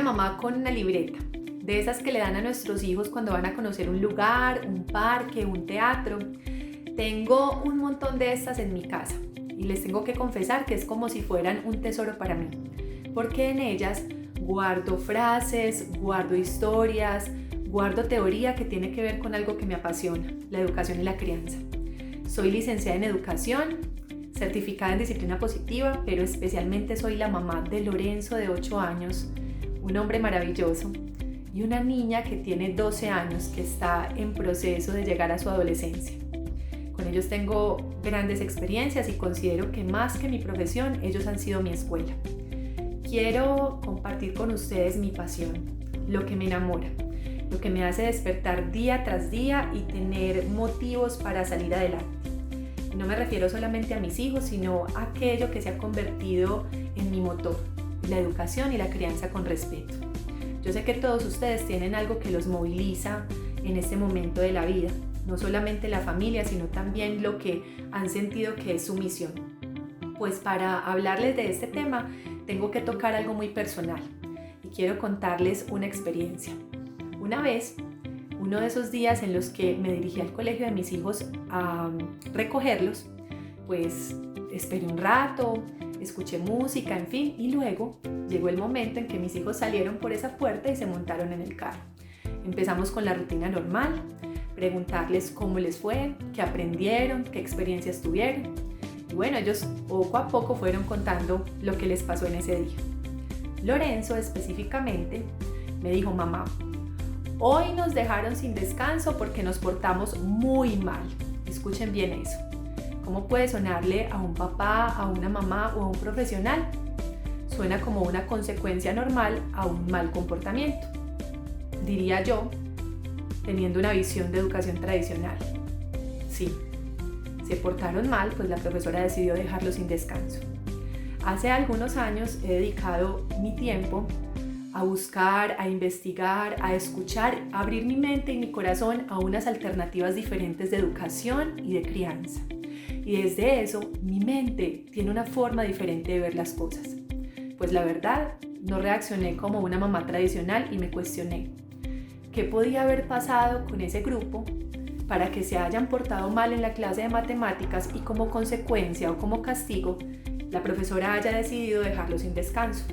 una mamá con una libreta, de esas que le dan a nuestros hijos cuando van a conocer un lugar, un parque, un teatro. Tengo un montón de estas en mi casa y les tengo que confesar que es como si fueran un tesoro para mí, porque en ellas guardo frases, guardo historias, guardo teoría que tiene que ver con algo que me apasiona, la educación y la crianza. Soy licenciada en educación, certificada en disciplina positiva, pero especialmente soy la mamá de Lorenzo, de 8 años, un hombre maravilloso, y una niña que tiene 12 años, que está en proceso de llegar a su adolescencia. Con ellos tengo grandes experiencias y considero que más que mi profesión, ellos han sido mi escuela. Quiero compartir con ustedes mi pasión, lo que me enamora, lo que me hace despertar día tras día y tener motivos para salir adelante. Y no me refiero solamente a mis hijos, sino a aquello que se ha convertido en mi motor, la educación y la crianza con respeto. Yo sé que todos ustedes tienen algo que los moviliza en este momento de la vida, no solamente la familia, sino también lo que han sentido que es su misión. Pues para hablarles de este tema, tengo que tocar algo muy personal y quiero contarles una experiencia. Una vez, uno de esos días en los que me dirigí al colegio de mis hijos a recogerlos, pues esperé un rato, escuché música, en fin, y luego llegó el momento en que mis hijos salieron por esa puerta y se montaron en el carro. Empezamos con la rutina normal, preguntarles cómo les fue, qué aprendieron, qué experiencias tuvieron. Y bueno, ellos poco a poco fueron contando lo que les pasó en ese día. Lorenzo específicamente me dijo: mamá, hoy nos dejaron sin descanso porque nos portamos muy mal. Escuchen bien eso. ¿Cómo puede sonarle a un papá, a una mamá o a un profesional? Suena como una consecuencia normal a un mal comportamiento, diría yo, teniendo una visión de educación tradicional. Sí, se portaron mal, pues la profesora decidió dejarlos sin descanso. Hace algunos años he dedicado mi tiempo a buscar, a investigar, a escuchar, a abrir mi mente y mi corazón a unas alternativas diferentes de educación y de crianza. Y desde eso, mi mente tiene una forma diferente de ver las cosas. Pues la verdad, no reaccioné como una mamá tradicional y me cuestioné qué podía haber pasado con ese grupo para que se hayan portado mal en la clase de matemáticas y como consecuencia o como castigo, la profesora haya decidido dejarlos sin descanso.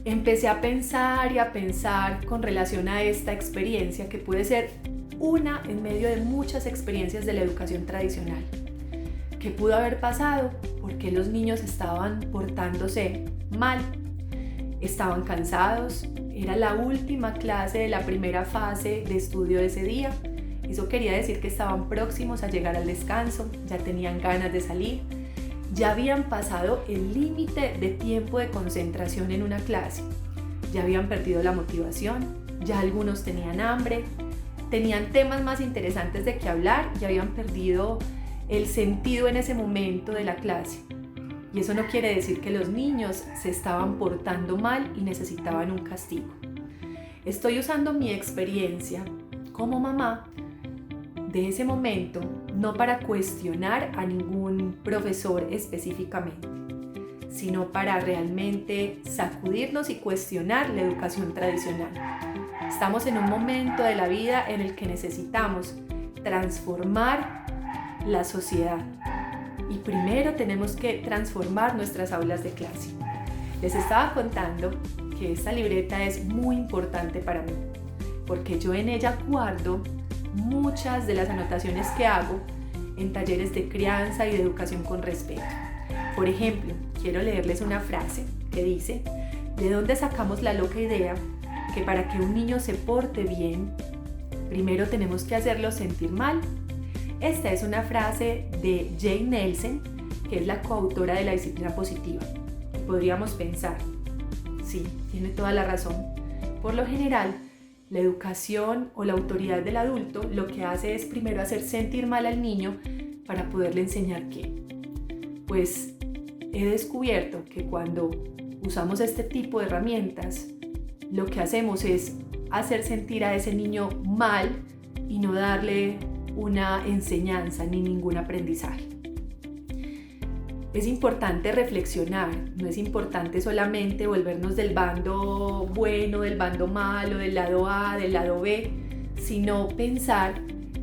Empecé a pensar y a pensar con relación a esta experiencia, que puede ser una en medio de muchas experiencias de la educación tradicional. ¿Qué pudo haber pasado? ¿Por qué los niños estaban portándose mal? ¿Estaban cansados? ¿Era la última clase de la primera fase de estudio de ese día? Eso quería decir que estaban próximos a llegar al descanso, ya tenían ganas de salir, ya habían pasado el límite de tiempo de concentración en una clase, ya habían perdido la motivación, ya algunos tenían hambre, tenían temas más interesantes de qué hablar y habían perdido el sentido en ese momento de la clase. Y eso no quiere decir que los niños se estaban portando mal y necesitaban un castigo. Estoy usando mi experiencia como mamá de ese momento, no para cuestionar a ningún profesor específicamente, sino para realmente sacudirnos y cuestionar la educación tradicional. Estamos en un momento de la vida en el que necesitamos transformar la sociedad y primero tenemos que transformar nuestras aulas de clase. Les estaba contando que esta libreta es muy importante para mí porque yo en ella guardo muchas de las anotaciones que hago en talleres de crianza y de educación con respeto. Por ejemplo, quiero leerles una frase que dice: ¿de dónde sacamos la loca idea que para que un niño se porte bien, primero tenemos que hacerlo sentir mal? Esta es una frase de Jane Nelsen, que es la coautora de la disciplina positiva. Podríamos pensar, sí, tiene toda la razón. Por lo general, la educación o la autoridad del adulto lo que hace es primero hacer sentir mal al niño para poderle enseñar qué. Pues he descubierto que cuando usamos este tipo de herramientas, lo que hacemos es hacer sentir a ese niño mal y no darle una enseñanza ni ningún aprendizaje. es importante reflexionar, no es importante solamente volvernos del bando bueno, del bando malo, del lado A, del lado B, sino pensar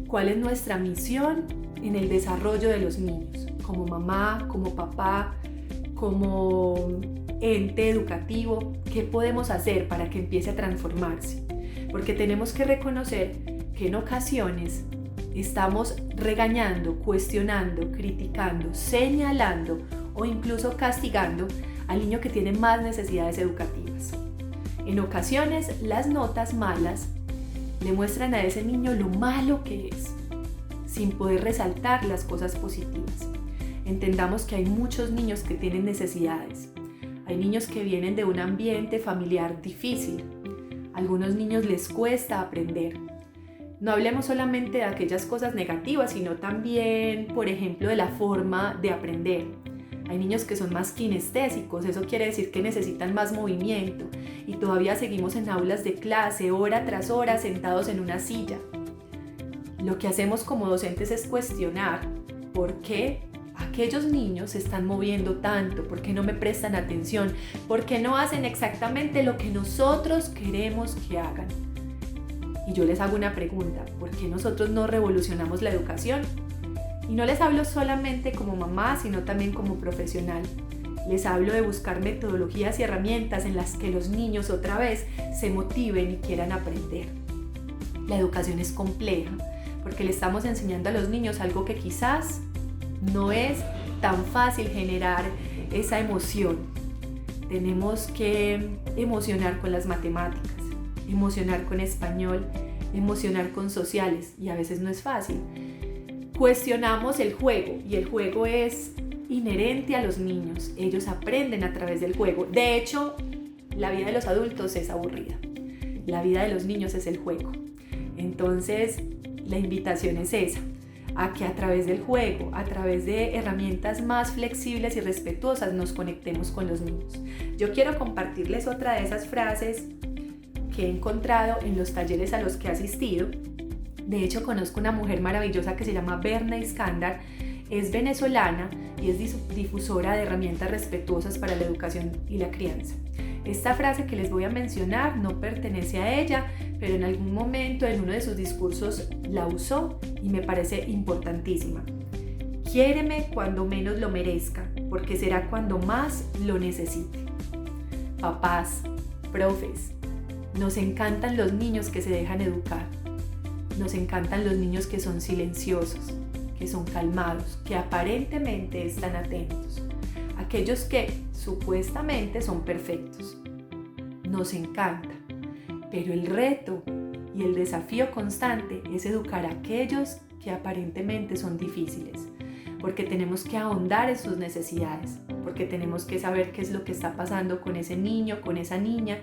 cuál es nuestra misión en el desarrollo de los niños, como mamá, como papá, como ente educativo, qué podemos hacer para que empiece a transformarse. Porque tenemos que reconocer que en ocasiones estamos regañando, cuestionando, criticando, señalando o incluso castigando al niño que tiene más necesidades educativas. En ocasiones, las notas malas le muestran a ese niño lo malo que es, sin poder resaltar las cosas positivas. Entendamos que hay muchos niños que tienen necesidades. Hay niños que vienen de un ambiente familiar difícil. A algunos niños les cuesta aprender. No hablemos solamente de aquellas cosas negativas, sino también, por ejemplo, de la forma de aprender. Hay niños que son más kinestésicos, eso quiere decir que necesitan más movimiento y todavía seguimos en aulas de clase, hora tras hora, sentados en una silla. Lo que hacemos como docentes es cuestionar por qué aquellos niños se están moviendo tanto, por qué no me prestan atención, por qué no hacen exactamente lo que nosotros queremos que hagan. Y yo les hago una pregunta, ¿por qué nosotros no revolucionamos la educación? Y no les hablo solamente como mamá, sino también como profesional. Les hablo de buscar metodologías y herramientas en las que los niños otra vez se motiven y quieran aprender. La educación es compleja, porque le estamos enseñando a los niños algo que quizás no es tan fácil generar esa emoción. Tenemos que emocionar con las matemáticas, emocionar con español, emocionar con sociales y a veces no es fácil. Cuestionamos el juego y el juego es inherente a los niños. Ellos aprenden a través del juego. De hecho, la vida de los adultos es aburrida. La vida de los niños es el juego. Entonces, la invitación es esa, a que a través del juego, a través de herramientas más flexibles y respetuosas nos conectemos con los niños. Yo quiero compartirles otra de esas frases que he encontrado en los talleres a los que he asistido. De hecho, conozco una mujer maravillosa que se llama Berna Iskandar, es venezolana y es difusora de herramientas respetuosas para la educación y la crianza. Esta frase que les voy a mencionar no pertenece a ella, pero en algún momento en uno de sus discursos la usó y me parece importantísima. Quiéreme cuando menos lo merezca, porque será cuando más lo necesite. Papás, profes, nos encantan los niños que se dejan educar. Nos encantan los niños que son silenciosos, que son calmados, que aparentemente están atentos. Aquellos que supuestamente son perfectos. Nos encanta, pero el reto y el desafío constante es educar a aquellos que aparentemente son difíciles, porque tenemos que ahondar en sus necesidades, porque tenemos que saber qué es lo que está pasando con ese niño, con esa niña,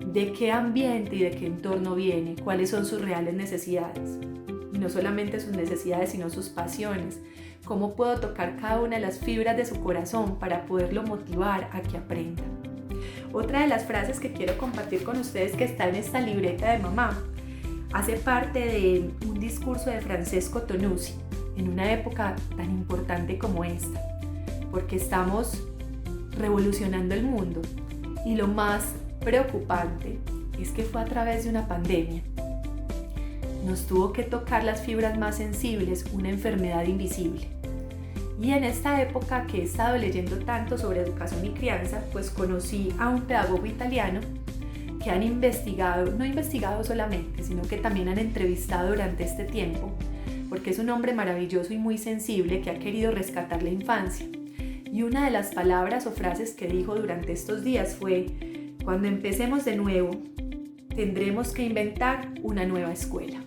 de qué ambiente y de qué entorno viene, cuáles son sus reales necesidades. Y no solamente sus necesidades, sino sus pasiones. Cómo puedo tocar cada una de las fibras de su corazón para poderlo motivar a que aprenda. Otra de las frases que quiero compartir con ustedes que está en esta libreta de mamá hace parte de un discurso de Francesco Tonucci en una época tan importante como esta, porque estamos revolucionando el mundo y lo más preocupante es que fue a través de una pandemia. Nos tuvo que tocar las fibras más sensibles, una enfermedad invisible. Y en esta época que he estado leyendo tanto sobre educación y crianza, pues conocí a un pedagogo italiano que han investigado, no investigado solamente, sino que también han entrevistado durante este tiempo, porque es un hombre maravilloso y muy sensible que ha querido rescatar la infancia. Y una de las palabras o frases que dijo durante estos días fue: cuando empecemos de nuevo, tendremos que inventar una nueva escuela.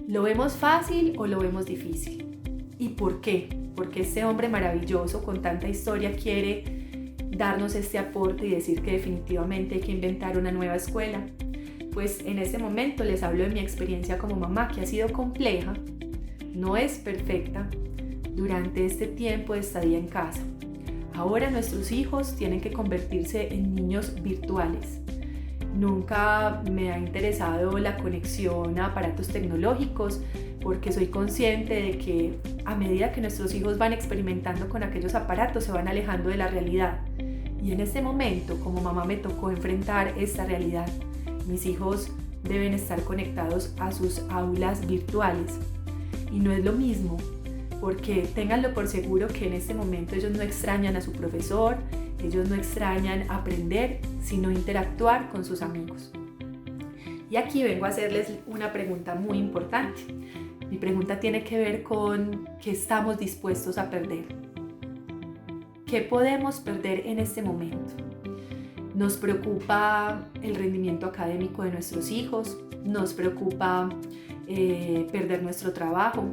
¿Lo vemos fácil o lo vemos difícil? ¿Y por qué? Porque este hombre maravilloso con tanta historia quiere darnos este aporte y decir que definitivamente hay que inventar una nueva escuela. Pues en este momento les hablo de mi experiencia como mamá, que ha sido compleja, no es perfecta, durante este tiempo de estadía en casa. Ahora nuestros hijos tienen que convertirse en niños virtuales Nunca me ha interesado la conexión a aparatos tecnológicos porque soy consciente de que a medida que nuestros hijos van experimentando con aquellos aparatos se van alejando de la realidad. Y en este momento, como mamá, me tocó enfrentar esta realidad. Mis hijos deben estar conectados a sus aulas virtuales. Y no es lo mismo, porque ténganlo por seguro que en este momento ellos no extrañan a su profesor, ellos no extrañan aprender, sino interactuar con sus amigos. Y aquí vengo a hacerles una pregunta muy importante. Mi pregunta tiene que ver con qué estamos dispuestos a perder. ¿Qué podemos perder en este momento? Nos preocupa el rendimiento académico de nuestros hijos, nos preocupa perder nuestro trabajo,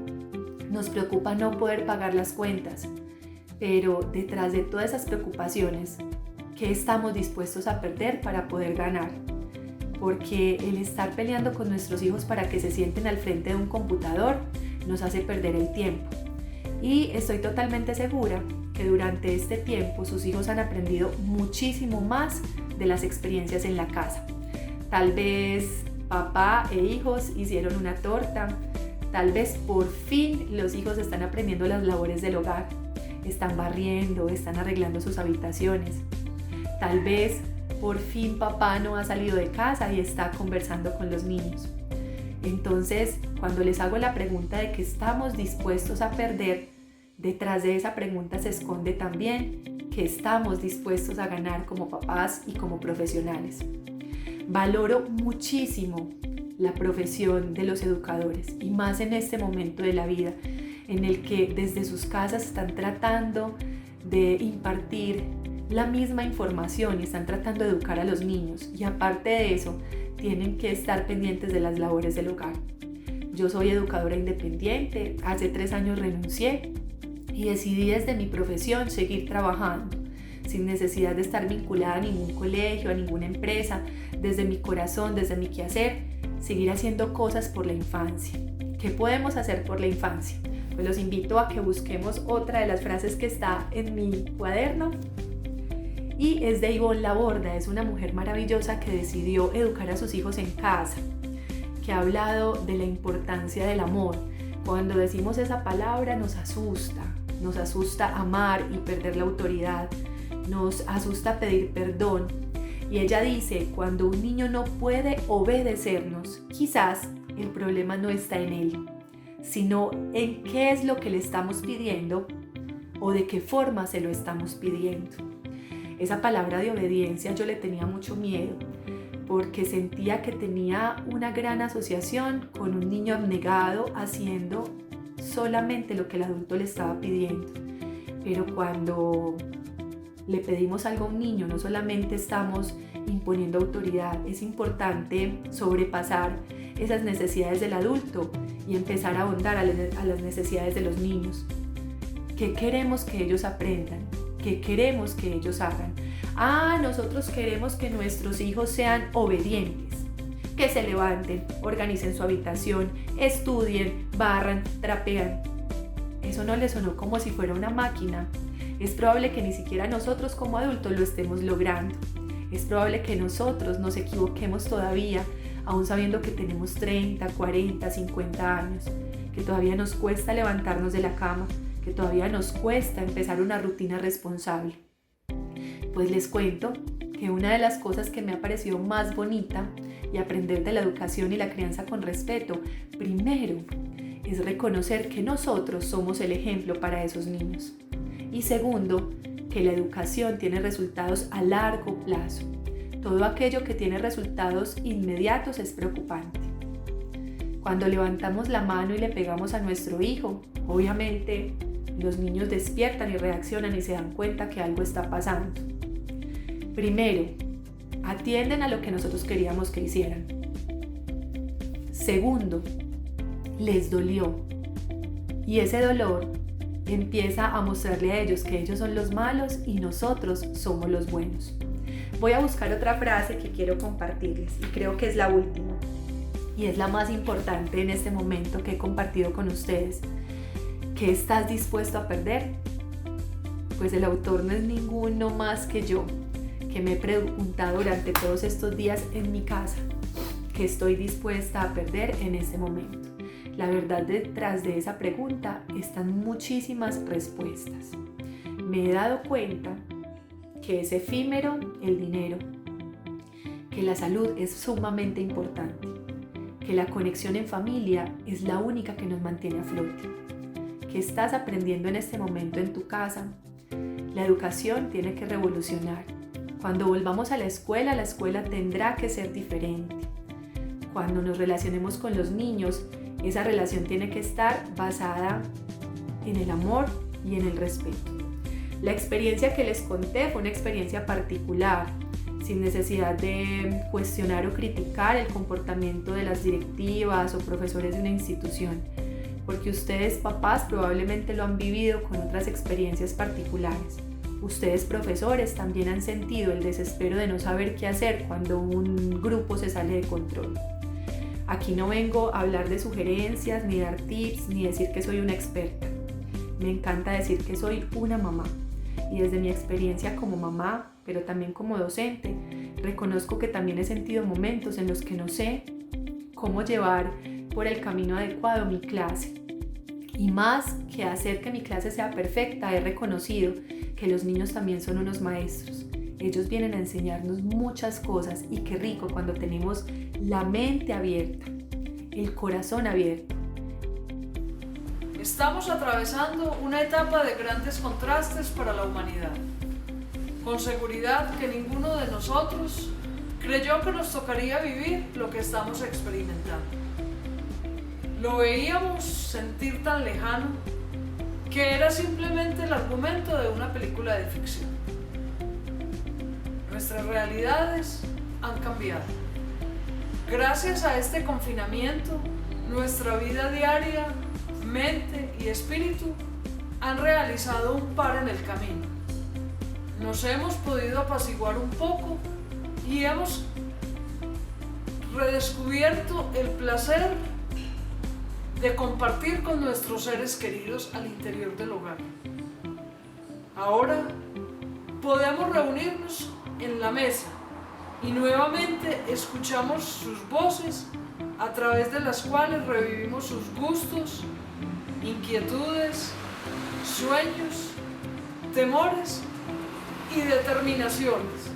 nos preocupa no poder pagar las cuentas, pero detrás de todas esas preocupaciones, ¿qué estamos dispuestos a perder para poder ganar? Porque el estar peleando con nuestros hijos para que se sienten al frente de un computador nos hace perder el tiempo. Y estoy totalmente segura que durante este tiempo sus hijos han aprendido muchísimo más de las experiencias en la casa. Tal vez papá e hijos hicieron una torta, tal vez por fin los hijos están aprendiendo las labores del hogar, están barriendo, están arreglando sus habitaciones. Tal vez por fin papá no ha salido de casa y está conversando con los niños. Entonces, cuando les hago la pregunta de qué estamos dispuestos a perder, detrás de esa pregunta se esconde también qué estamos dispuestos a ganar como papás y como profesionales. Valoro muchísimo la profesión de los educadores y más en este momento de la vida en el que desde sus casas están tratando de impartir la misma información y están tratando de educar a los niños, y aparte de eso tienen que estar pendientes de las labores del hogar. Yo soy educadora independiente, hace 3 años renuncié y decidí desde mi profesión seguir trabajando sin necesidad de estar vinculada a ningún colegio, a ninguna empresa, desde mi corazón, desde mi quehacer, seguir haciendo cosas por la infancia. ¿Qué podemos hacer por la infancia? Pues los invito a que busquemos otra de las frases que está en mi cuaderno, y es de Ivonne Laborda. Es una mujer maravillosa que decidió educar a sus hijos en casa, que ha hablado de la importancia del amor. Cuando decimos esa palabra nos asusta amar y perder la autoridad, nos asusta pedir perdón. Y ella dice, cuando un niño no puede obedecernos, quizás el problema no está en él, sino en qué es lo que le estamos pidiendo o de qué forma se lo estamos pidiendo. Esa palabra de obediencia yo le tenía mucho miedo porque sentía que tenía una gran asociación con un niño abnegado haciendo solamente lo que el adulto le estaba pidiendo. Pero cuando le pedimos algo a un niño, no solamente estamos imponiendo autoridad, es importante sobrepasar esas necesidades del adulto y empezar a ahondar a las necesidades de los niños. ¿Qué queremos que ellos aprendan? ¿Qué queremos que ellos hagan? Nosotros queremos que nuestros hijos sean obedientes, que se levanten, organicen su habitación, estudien, barran, trapean. Eso no les sonó como si fuera una máquina. Es probable que ni siquiera nosotros como adultos lo estemos logrando. Es probable que nosotros nos equivoquemos todavía, aún sabiendo que tenemos 30, 40, 50 años, que todavía nos cuesta levantarnos de la cama, que todavía nos cuesta empezar una rutina responsable. Pues les cuento que una de las cosas que me ha parecido más bonita y aprender de la educación y la crianza con respeto, primero, es reconocer que nosotros somos el ejemplo para esos niños. Y segundo, que la educación tiene resultados a largo plazo. Todo aquello que tiene resultados inmediatos es preocupante. Cuando levantamos la mano y le pegamos a nuestro hijo, obviamente los niños despiertan y reaccionan y se dan cuenta que algo está pasando. Primero, atienden a lo que nosotros queríamos que hicieran. Segundo, les dolió. Y ese dolor empieza a mostrarle a ellos que ellos son los malos y nosotros somos los buenos. Voy a buscar otra frase que quiero compartirles y creo que es la última y es la más importante en este momento que he compartido con ustedes. ¿Qué estás dispuesto a perder? Pues el autor no es ninguno más que yo, que me he preguntado durante todos estos días en mi casa, que estoy dispuesta a perder en ese momento. La verdad, detrás de esa pregunta están muchísimas respuestas. Me he dado cuenta que es efímero el dinero, que la salud es sumamente importante, que la conexión en familia es la única que nos mantiene a flote. ¿Qué estás aprendiendo en este momento en tu casa? La educación tiene que revolucionar. Cuando volvamos a la escuela tendrá que ser diferente. Cuando nos relacionemos con los niños, esa relación tiene que estar basada en el amor y en el respeto. La experiencia que les conté fue una experiencia particular, sin necesidad de cuestionar o criticar el comportamiento de las directivas o profesores de una institución, porque ustedes, papás, probablemente lo han vivido con otras experiencias particulares. Ustedes, profesores, también han sentido el desespero de no saber qué hacer cuando un grupo se sale de control. Aquí no vengo a hablar de sugerencias, ni dar tips, ni decir que soy una experta. Me encanta decir que soy una mamá. Y desde mi experiencia como mamá, pero también como docente, reconozco que también he sentido momentos en los que no sé cómo llevar por el camino adecuado mi clase. Y más que hacer que mi clase sea perfecta, he reconocido que los niños también son unos maestros. Ellos vienen a enseñarnos muchas cosas y qué rico cuando tenemos la mente abierta, el corazón abierto. Estamos atravesando una etapa de grandes contrastes para la humanidad. Con seguridad que ninguno de nosotros creyó que nos tocaría vivir lo que estamos experimentando. Lo veíamos sentir tan lejano que era simplemente el argumento de una película de ficción. Nuestras realidades han cambiado. Gracias a este confinamiento, nuestra vida diaria, mente y espíritu han realizado un par en el camino. Nos hemos podido apaciguar un poco y hemos redescubierto el placer de compartir con nuestros seres queridos al interior del hogar. Ahora podemos reunirnos en la mesa y nuevamente escuchamos sus voces a través de las cuales revivimos sus gustos, inquietudes, sueños, temores y determinaciones.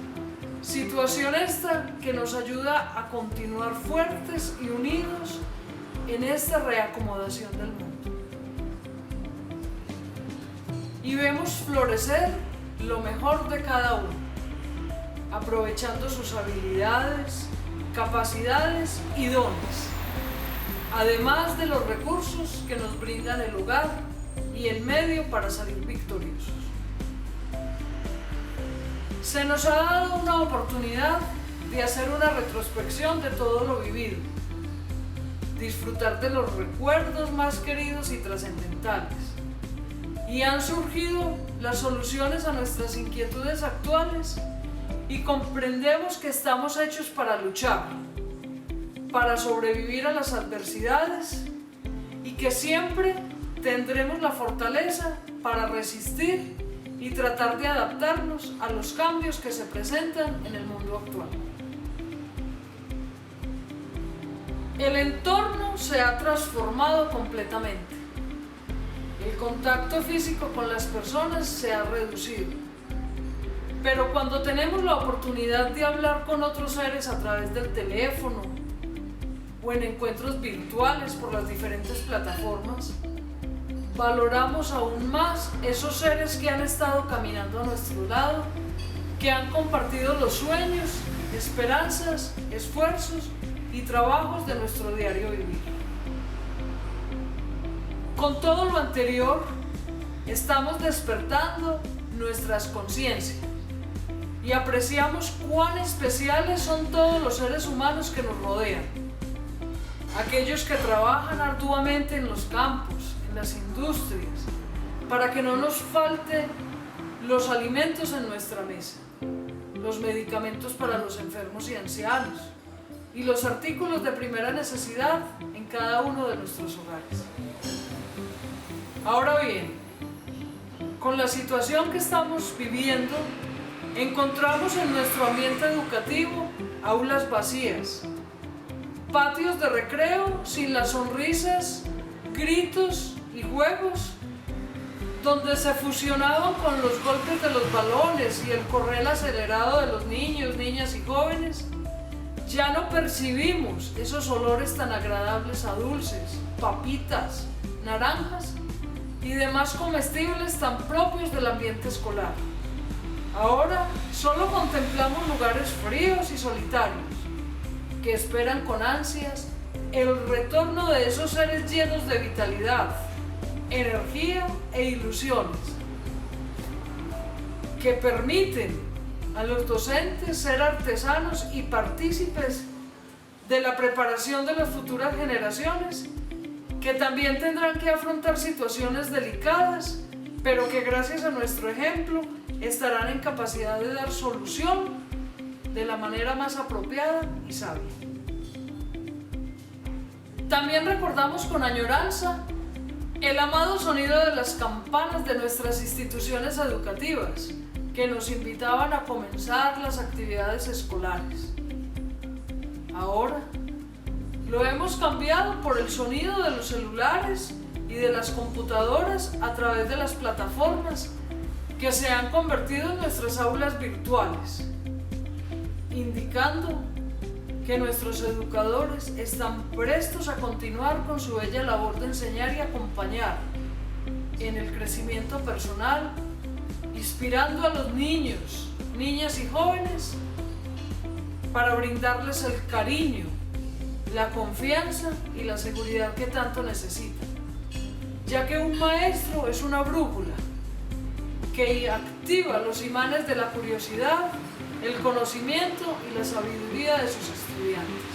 Situación esta que nos ayuda a continuar fuertes y unidos en esta reacomodación del mundo. Y vemos florecer lo mejor de cada uno, aprovechando sus habilidades, capacidades y dones, además de los recursos que nos brindan el hogar y el medio para salir victoriosos. Se nos ha dado una oportunidad de hacer una retrospección de todo lo vivido, disfrutar de los recuerdos más queridos y trascendentales, y han surgido las soluciones a nuestras inquietudes actuales y comprendemos que estamos hechos para luchar, para sobrevivir a las adversidades y que siempre tendremos la fortaleza para resistir y tratar de adaptarnos a los cambios que se presentan en el mundo actual. El entorno se ha transformado completamente. El contacto físico con las personas se ha reducido. Pero cuando tenemos la oportunidad de hablar con otros seres a través del teléfono o en encuentros virtuales por las diferentes plataformas, valoramos aún más esos seres que han estado caminando a nuestro lado, que han compartido los sueños, esperanzas, esfuerzos y trabajos de nuestro diario vivir. Con todo lo anterior, estamos despertando nuestras conciencias y apreciamos cuán especiales son todos los seres humanos que nos rodean. Aquellos que trabajan arduamente en los campos, en las industrias, para que no nos falte los alimentos en nuestra mesa, los medicamentos para los enfermos y ancianos, y los artículos de primera necesidad en cada uno de nuestros hogares. Ahora bien, con la situación que estamos viviendo, encontramos en nuestro ambiente educativo aulas vacías, patios de recreo sin las sonrisas, gritos y juegos, donde se fusionaban con los golpes de los balones y el correr acelerado de los niños, niñas y jóvenes. Ya no percibimos esos olores tan agradables a dulces, papitas, naranjas y demás comestibles tan propios del ambiente escolar. Ahora solo contemplamos lugares fríos y solitarios que esperan con ansias el retorno de esos seres llenos de vitalidad, energía e ilusiones, que permiten a los docentes ser artesanos y partícipes de la preparación de las futuras generaciones, que también tendrán que afrontar situaciones delicadas, pero que gracias a nuestro ejemplo estarán en capacidad de dar solución de la manera más apropiada y sabia. También recordamos con añoranza el amado sonido de las campanas de nuestras instituciones educativas, que nos invitaban a comenzar las actividades escolares. Ahora lo hemos cambiado por el sonido de los celulares y de las computadoras a través de las plataformas que se han convertido en nuestras aulas virtuales, indicando que nuestros educadores están prestos a continuar con su bella labor de enseñar y acompañar en el crecimiento personal, inspirando a los niños, niñas y jóvenes para brindarles el cariño, la confianza y la seguridad que tanto necesitan, ya que un maestro es una brújula que activa los imanes de la curiosidad, el conocimiento y la sabiduría de sus estudiantes.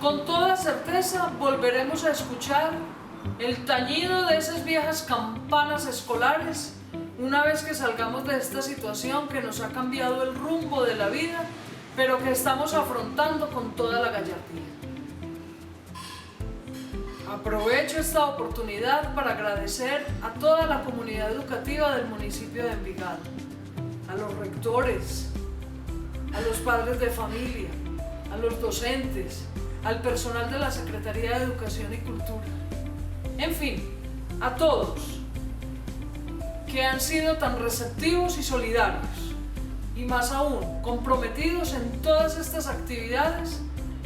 Con toda certeza volveremos a escuchar el tañido de esas viejas campanas escolares una vez que salgamos de esta situación que nos ha cambiado el rumbo de la vida, pero que estamos afrontando con toda la gallardía. Aprovecho esta oportunidad para agradecer a toda la comunidad educativa del municipio de Envigado, a los rectores, a los padres de familia, a los docentes, al personal de la Secretaría de Educación y Cultura, en fin, a todos que han sido tan receptivos y solidarios, y más aún comprometidos en todas estas actividades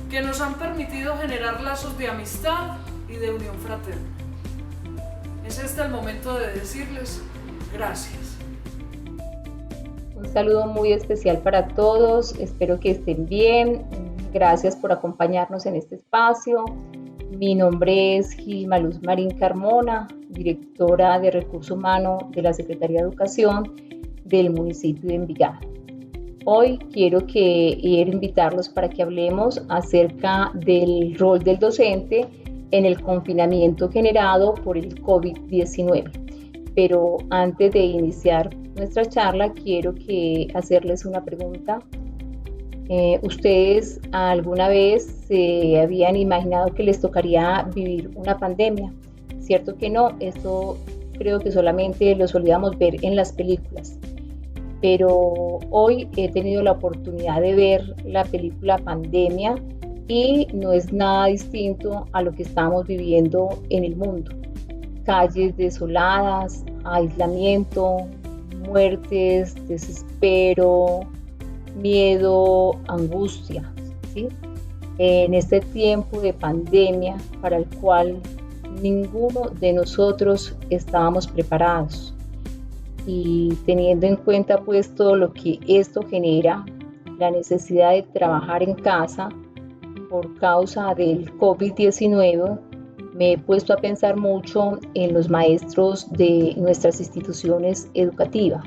que nos han permitido generar lazos de amistad y de unión fraterna. Es este el momento de decirles gracias. Un saludo muy especial para todos, espero que estén bien. Gracias por acompañarnos en este espacio. Mi nombre es Gilma Luz Marín Carmona, directora de Recurso Humano de la Secretaría de Educación del municipio de Envigado. Hoy quiero invitarlos para que hablemos acerca del rol del docente en el confinamiento generado por el COVID-19. Pero antes de iniciar nuestra charla, quiero hacerles una pregunta. ¿Ustedes alguna vez se habían imaginado que les tocaría vivir una pandemia? Cierto que no, esto creo que solamente lo solíamos ver en las películas. Pero hoy he tenido la oportunidad de ver la película Pandemia y no es nada distinto a lo que estamos viviendo en el mundo. Calles desoladas, aislamiento, muertes, desespero, miedo, angustia, ¿sí? En este tiempo de pandemia para el cual ninguno de nosotros estábamos preparados. Y teniendo en cuenta pues todo lo que esto genera, la necesidad de trabajar en casa por causa del COVID-19, me he puesto a pensar mucho en los maestros de nuestras instituciones educativas.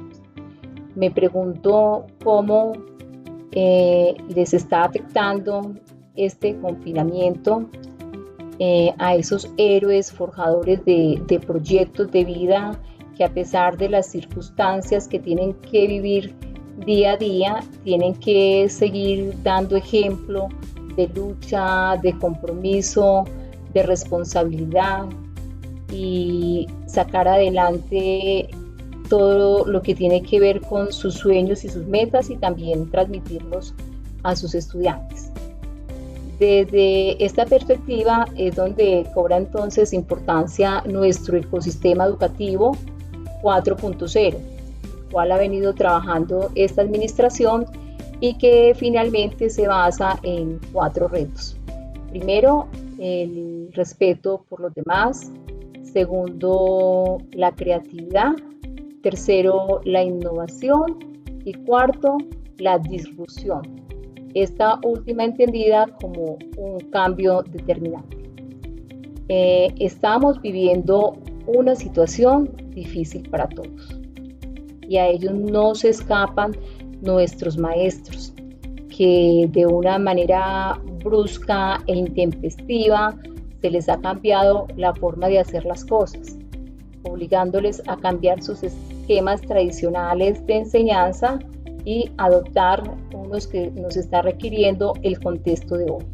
Me pregunto cómo les está afectando este confinamiento a esos héroes forjadores de proyectos de vida que a pesar de las circunstancias que tienen que vivir día a día, tienen que seguir dando ejemplo de lucha, de compromiso, de responsabilidad y sacar adelante todo lo que tiene que ver con sus sueños y sus metas y también transmitirlos a sus estudiantes. Desde esta perspectiva es donde cobra entonces importancia nuestro ecosistema educativo 4.0, el cual ha venido trabajando esta administración y que finalmente se basa en 4 retos. Primero, el respeto por los demás. Segundo, la creatividad. Tercero, la innovación. Y cuarto, la disrupción. Esta última entendida como un cambio determinante. Estamos viviendo una situación difícil para todos y a ellos no se escapan nuestros maestros, que de una manera brusca e intempestiva se les ha cambiado la forma de hacer las cosas, obligándoles a cambiar sus esquemas tradicionales de enseñanza y adoptar unos que nos está requiriendo el contexto de hoy.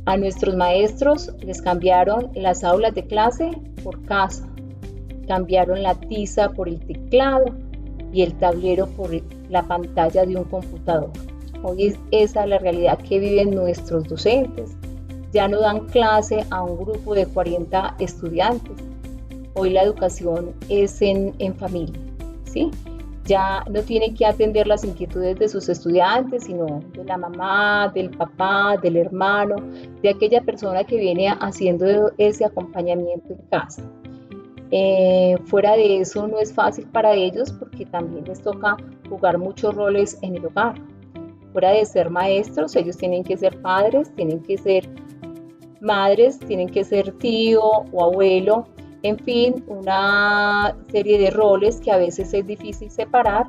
A nuestros maestros les cambiaron las aulas de clase por casa, cambiaron la tiza por el teclado y el tablero por la pantalla de un computador. Hoy esa es la realidad que viven nuestros docentes. Ya no dan clase a un grupo de 40 estudiantes. Hoy la educación es en familia, ¿sí? Ya no tienen que atender las inquietudes de sus estudiantes, sino de la mamá, del papá, del hermano, de aquella persona que viene haciendo ese acompañamiento en casa. Fuera de eso no es fácil para ellos porque también les toca jugar muchos roles en el hogar. Fuera de ser maestros, ellos tienen que ser padres, tienen que ser madres, tienen que ser tío o abuelo, en fin, una serie de roles que a veces es difícil separar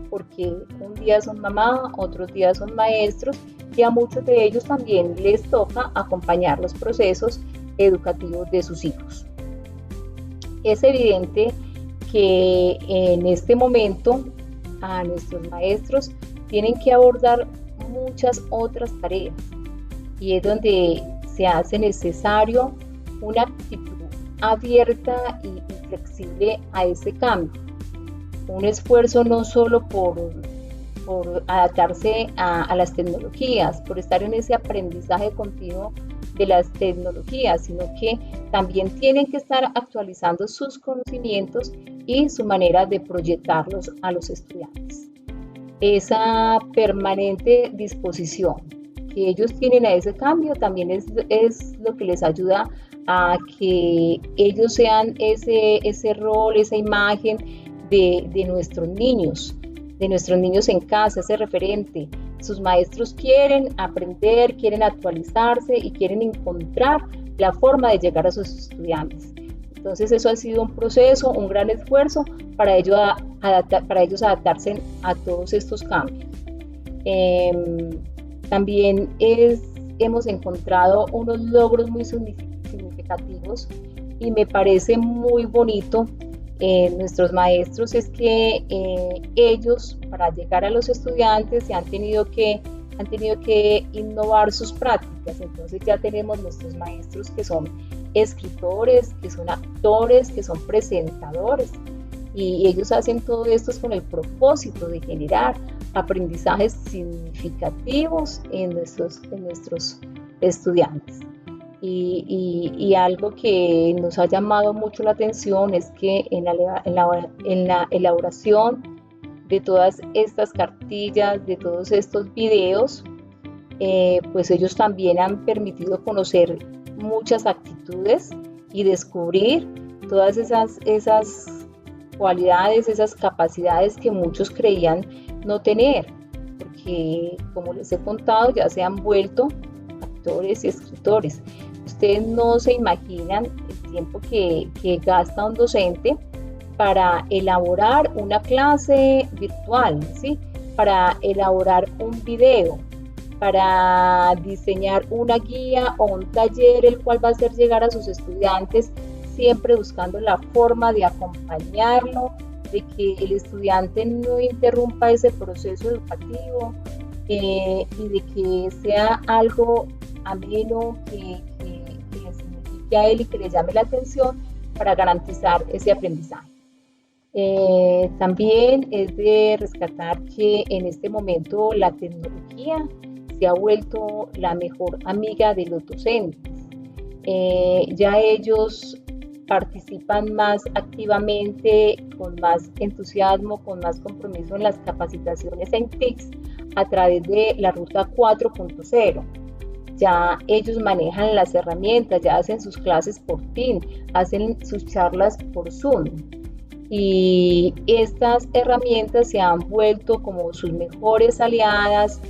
porque un día son mamá, otros días son maestros y a muchos de ellos también les toca acompañar los procesos educativos de sus hijos. Es evidente que en este momento a nuestros maestros tienen que abordar muchas otras tareas y es donde se hace necesario una actitud abierta y flexible a ese cambio. Un esfuerzo no solo por adaptarse a las tecnologías, por estar en ese aprendizaje continuo de las tecnologías, sino que también tienen que estar actualizando sus conocimientos y su manera de proyectarlos a los estudiantes. Esa permanente disposición que ellos tienen a ese cambio también es lo que les ayuda a que ellos sean ese rol, esa imagen de nuestros niños en casa, ese referente. Sus maestros quieren aprender, quieren actualizarse y quieren encontrar la forma de llegar a sus estudiantes. Entonces eso ha sido un proceso, un gran esfuerzo para ellos adaptarse a todos estos cambios. También hemos encontrado unos logros muy significativos y me parece muy bonito nuestros maestros es que ellos para llegar a los estudiantes han tenido que innovar sus prácticas. Entonces ya tenemos nuestros maestros que son escritores, que son actores, que son presentadores y ellos hacen todo esto con el propósito de generar aprendizajes significativos en nuestros estudiantes. Y algo que nos ha llamado mucho la atención es que en la elaboración de todas estas cartillas, de todos estos videos, pues ellos también han permitido conocer muchas actitudes y descubrir todas esas cualidades, esas capacidades que muchos creían no tener, porque como les he contado ya se han vuelto actores y escritores. Ustedes no se imaginan el tiempo que gasta un docente para elaborar una clase virtual, ¿sí? Para elaborar un video, para diseñar una guía o un taller el cual va a hacer llegar a sus estudiantes, siempre buscando la forma de acompañarlo, de que el estudiante no interrumpa ese proceso educativo y de que sea algo ameno que le signifique a él y que le llame la atención para garantizar ese aprendizaje. También es de rescatar que en este momento la tecnología se ha vuelto la mejor amiga de los docentes. Ya ellos participan más activamente, con más entusiasmo, con más compromiso en las capacitaciones en TICS a través de la ruta 4.0. Ya ellos manejan las herramientas, ya hacen sus clases por Team, hacen sus charlas por Zoom. Y estas herramientas se han vuelto como sus mejores aliadas,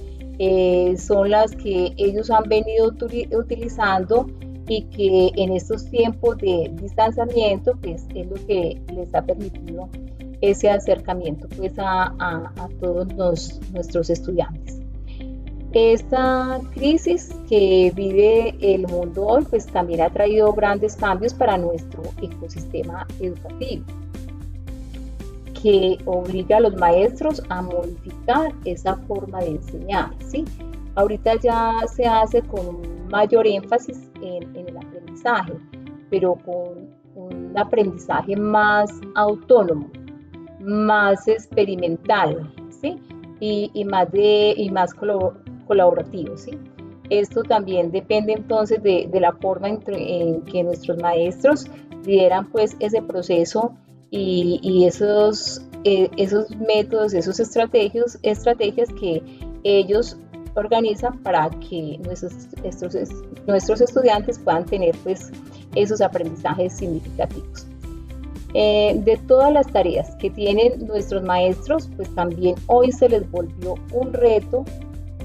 son las que ellos han venido utilizando y que en estos tiempos de distanciamiento pues es lo que les ha permitido ese acercamiento pues a todos nuestros estudiantes. Esta crisis que vive el mundo hoy pues también ha traído grandes cambios para nuestro ecosistema educativo, que obliga a los maestros a modificar esa forma de enseñar, ¿sí? Ahorita ya se hace con mayor énfasis en el aprendizaje, pero con un aprendizaje más autónomo, más experimental, ¿sí? y más colaborativo, ¿sí? Esto también depende entonces de la forma en que nuestros maestros lideran pues ese proceso y esos métodos, esas estrategias que ellos organizan para que nuestros estudiantes puedan tener pues esos aprendizajes significativos. De todas las tareas que tienen nuestros maestros, pues también hoy se les volvió un reto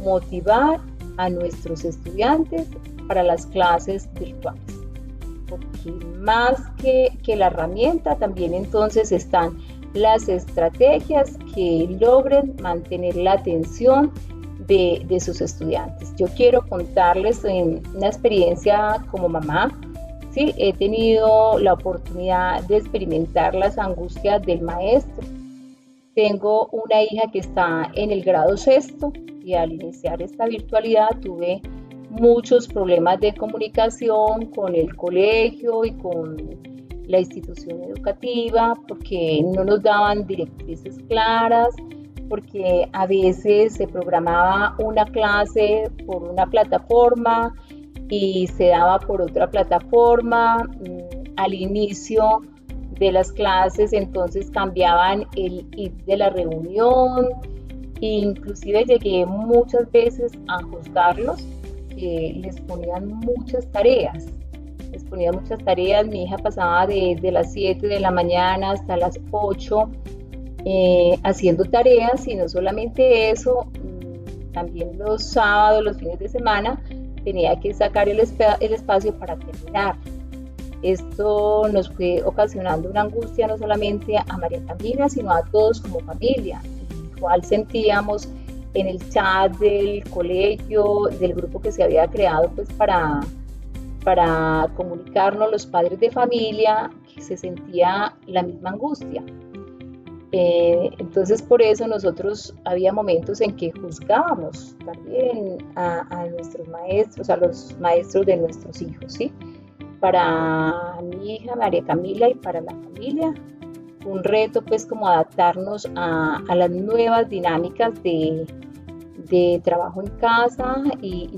motivar a nuestros estudiantes para las clases virtuales, porque más que la herramienta también entonces están las estrategias que logren mantener la atención de sus estudiantes. Yo quiero contarles en una experiencia como mamá. Sí, he tenido la oportunidad de experimentar las angustias del maestro. Tengo una hija que está en el grado 6º y al iniciar esta virtualidad tuve muchos problemas de comunicación con el colegio y con la institución educativa porque no nos daban directrices claras, porque a veces se programaba una clase por una plataforma y se daba por otra plataforma. Al inicio de las clases entonces cambiaban el ID de la reunión, inclusive llegué muchas veces a juzgarlos, que les ponían muchas tareas. Mi hija pasaba desde las 7 de la mañana hasta las 8 haciendo tareas, y no solamente eso, también los sábados, los fines de semana tenía que sacar el espacio para terminar. Esto nos fue ocasionando una angustia no solamente a María Camila, sino a todos como familia. Igual sentíamos en el chat del colegio, del grupo que se había creado pues para comunicarnos los padres de familia, que se sentía la misma angustia. Entonces por eso nosotros había momentos en que juzgábamos también a nuestros maestros, a los maestros de nuestros hijos, ¿sí? Para mi hija María Camila y para la familia fue un reto pues como adaptarnos a las nuevas dinámicas de trabajo en casa y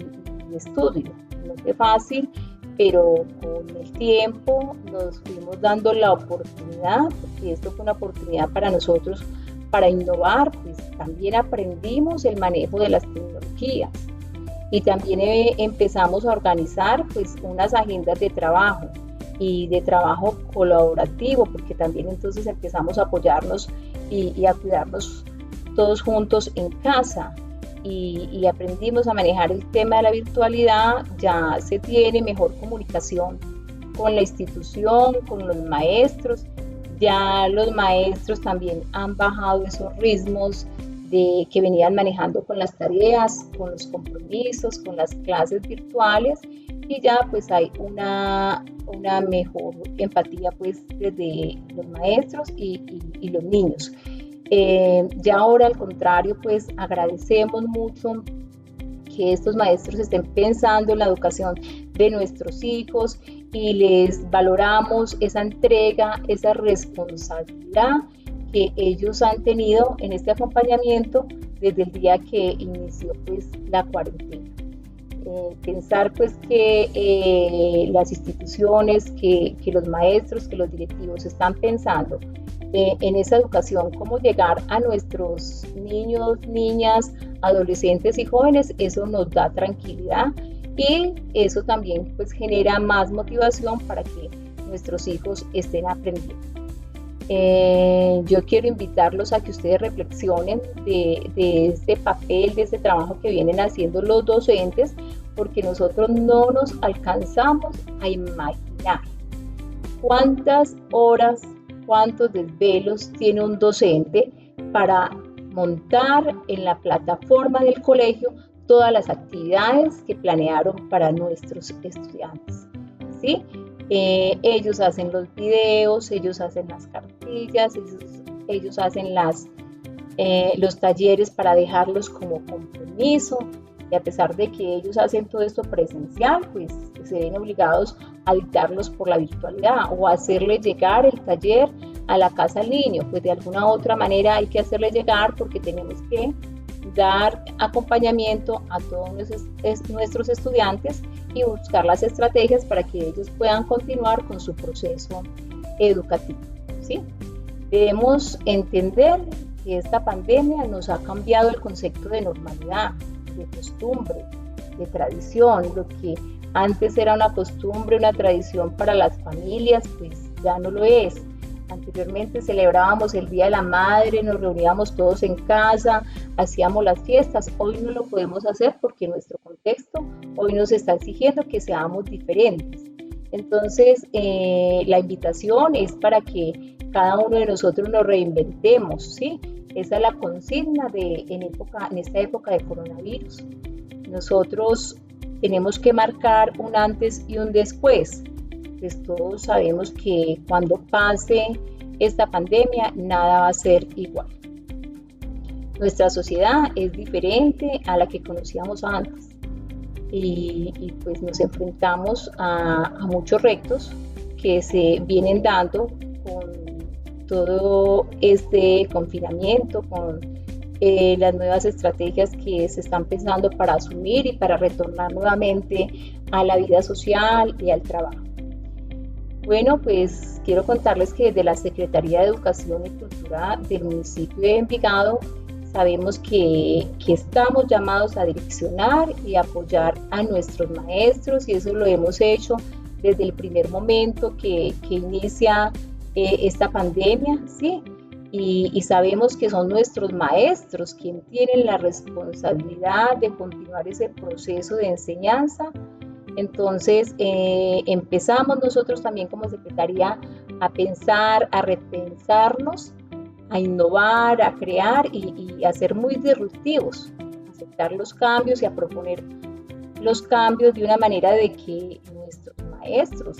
estudio. No fue fácil, pero con el tiempo nos fuimos dando la oportunidad, porque esto fue una oportunidad para nosotros para innovar, pues también aprendimos el manejo de las tecnologías y también empezamos a organizar pues unas agendas de trabajo y de trabajo colaborativo, porque también entonces empezamos a apoyarnos y a cuidarnos todos juntos en casa. Y aprendimos a manejar el tema de la virtualidad. Ya se tiene mejor comunicación con la institución, con los maestros. Ya los maestros también han bajado esos ritmos que venían manejando con las tareas, con los compromisos, con las clases virtuales, y ya pues hay una mejor empatía pues desde los maestros y los niños. Ya ahora al contrario, pues agradecemos mucho que estos maestros estén pensando en la educación de nuestros hijos y les valoramos esa entrega, esa responsabilidad que ellos han tenido en este acompañamiento desde el día que inició pues la cuarentena. Pensar pues que las instituciones, que los maestros, que los directivos están pensando en esa educación, cómo llegar a nuestros niños, niñas, adolescentes y jóvenes, eso nos da tranquilidad y eso también pues genera más motivación para que nuestros hijos estén aprendiendo. Yo quiero invitarlos a que ustedes reflexionen de este papel, de este trabajo que vienen haciendo los docentes, porque nosotros no nos alcanzamos a imaginar cuántas horas, cuántos desvelos tiene un docente para montar en la plataforma del colegio todas las actividades que planearon para nuestros estudiantes, ¿sí? Ellos hacen los videos, ellos hacen las cartillas, ellos hacen los talleres para dejarlos como compromiso, y a pesar de que ellos hacen todo esto presencial, pues se ven obligados a dictarlos por la virtualidad o hacerle llegar el taller a la casa al niño, pues de alguna u otra manera hay que hacerle llegar porque tenemos que dar acompañamiento a todos nuestros estudiantes y buscar las estrategias para que ellos puedan continuar con su proceso educativo, ¿sí? Debemos entender que esta pandemia nos ha cambiado el concepto de normalidad, de costumbre, de tradición. Lo que antes era una costumbre, una tradición para las familias, pues ya no lo es. Anteriormente celebrábamos el Día de la Madre, nos reuníamos todos en casa, hacíamos las fiestas. Hoy no lo podemos hacer porque nuestro contexto hoy nos está exigiendo que seamos diferentes. Entonces, la invitación es para que cada uno de nosotros nos reinventemos, ¿sí? Esa es la consigna en esta época de coronavirus. Nosotros tenemos que marcar un antes y un después. Pues todos sabemos que cuando pase esta pandemia, nada va a ser igual. Nuestra sociedad es diferente a la que conocíamos antes y pues nos enfrentamos a muchos retos que se vienen dando con todo este confinamiento, con las nuevas estrategias que se están pensando para asumir y para retornar nuevamente a la vida social y al trabajo. Bueno, pues quiero contarles que desde la Secretaría de Educación y Cultura del municipio de Envigado sabemos que estamos llamados a direccionar y apoyar a nuestros maestros y eso lo hemos hecho desde el primer momento que inicia esta pandemia, ¿sí? Y sabemos que son nuestros maestros quienes tienen la responsabilidad de continuar ese proceso de enseñanza. Entonces empezamos nosotros también como Secretaría a pensar, a repensarnos, a innovar, a crear y a ser muy disruptivos, a aceptar los cambios y a proponer los cambios de una manera de que nuestros maestros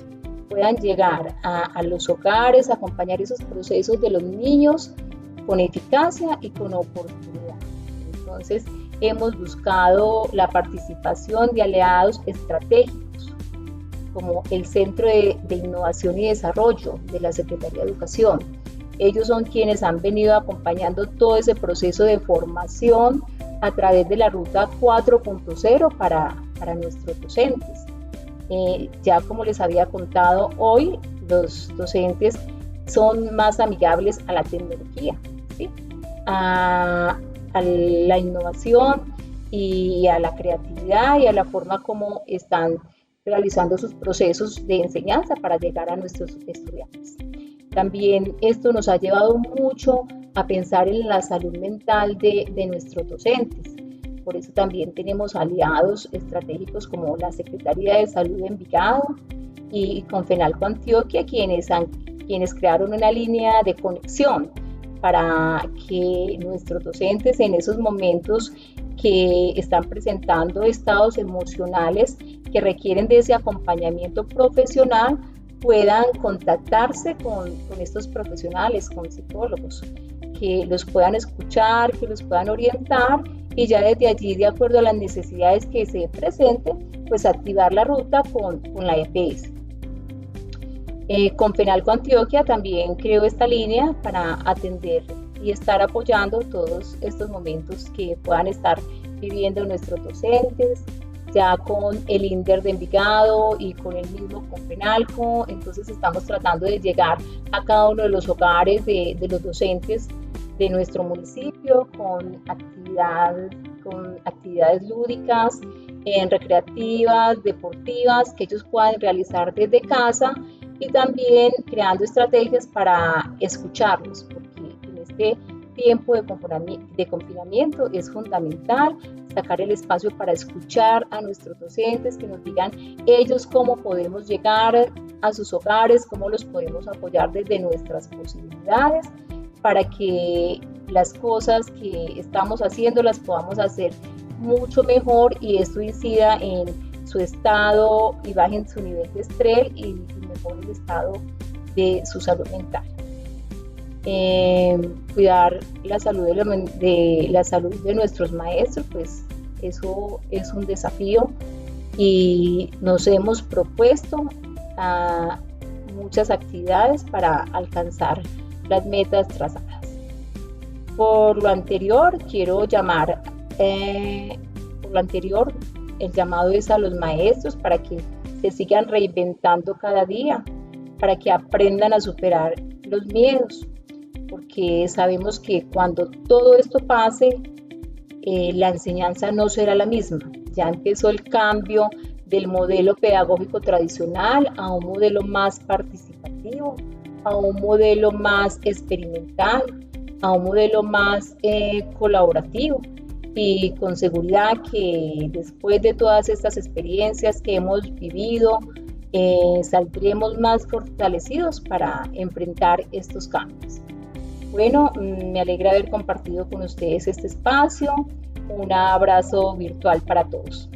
puedan llegar a los hogares, a acompañar esos procesos de los niños con eficacia y con oportunidad. Entonces, hemos buscado la participación de aliados estratégicos, como el Centro de Innovación y Desarrollo de la Secretaría de Educación. Ellos son quienes han venido acompañando todo ese proceso de formación a través de la Ruta 4.0 para nuestros docentes. Ya como les había contado hoy, los docentes son más amigables a la tecnología, ¿sí? a la innovación y a la creatividad y a la forma como están realizando sus procesos de enseñanza para llegar a nuestros estudiantes. También esto nos ha llevado mucho a pensar en la salud mental de nuestros docentes. Por eso también tenemos aliados estratégicos como la Secretaría de Salud de Envigado y Confenalco Antioquia, quienes crearon una línea de conexión para que nuestros docentes en esos momentos que están presentando estados emocionales que requieren de ese acompañamiento profesional puedan contactarse con estos profesionales, con psicólogos, que los puedan escuchar, que los puedan orientar y ya desde allí, de acuerdo a las necesidades que se presenten, pues activar la ruta con la EPS. Con Fenalco Antioquia también creo esta línea para atender y estar apoyando todos estos momentos que puedan estar viviendo nuestros docentes, ya con el INDER de Envigado y con el mismo con Fenalco. Entonces estamos tratando de llegar a cada uno de los hogares de los docentes de nuestro municipio con actividades lúdicas, recreativas, deportivas, que ellos puedan realizar desde casa, y también creando estrategias para escucharlos, porque en este tiempo de confinamiento es fundamental sacar el espacio para escuchar a nuestros docentes, que nos digan ellos cómo podemos llegar a sus hogares, cómo los podemos apoyar desde nuestras posibilidades, para que las cosas que estamos haciendo las podamos hacer mucho mejor y esto incida en su estado y baje en su nivel de estrés y mejore el estado de su salud mental. Cuidar la salud de nuestros maestros, pues eso es un desafío y nos hemos propuesto muchas actividades para alcanzar las metas trazadas. Por lo anterior, el llamado es a los maestros para que se sigan reinventando cada día, para que aprendan a superar los miedos, porque sabemos que cuando todo esto pase, la enseñanza no será la misma. Ya empezó el cambio del modelo pedagógico tradicional a un modelo más participativo, a un modelo más experimental, a un modelo más colaborativo, y con seguridad que después de todas estas experiencias que hemos vivido, saldremos más fortalecidos para enfrentar estos cambios. Bueno, me alegra haber compartido con ustedes este espacio. Un abrazo virtual para todos.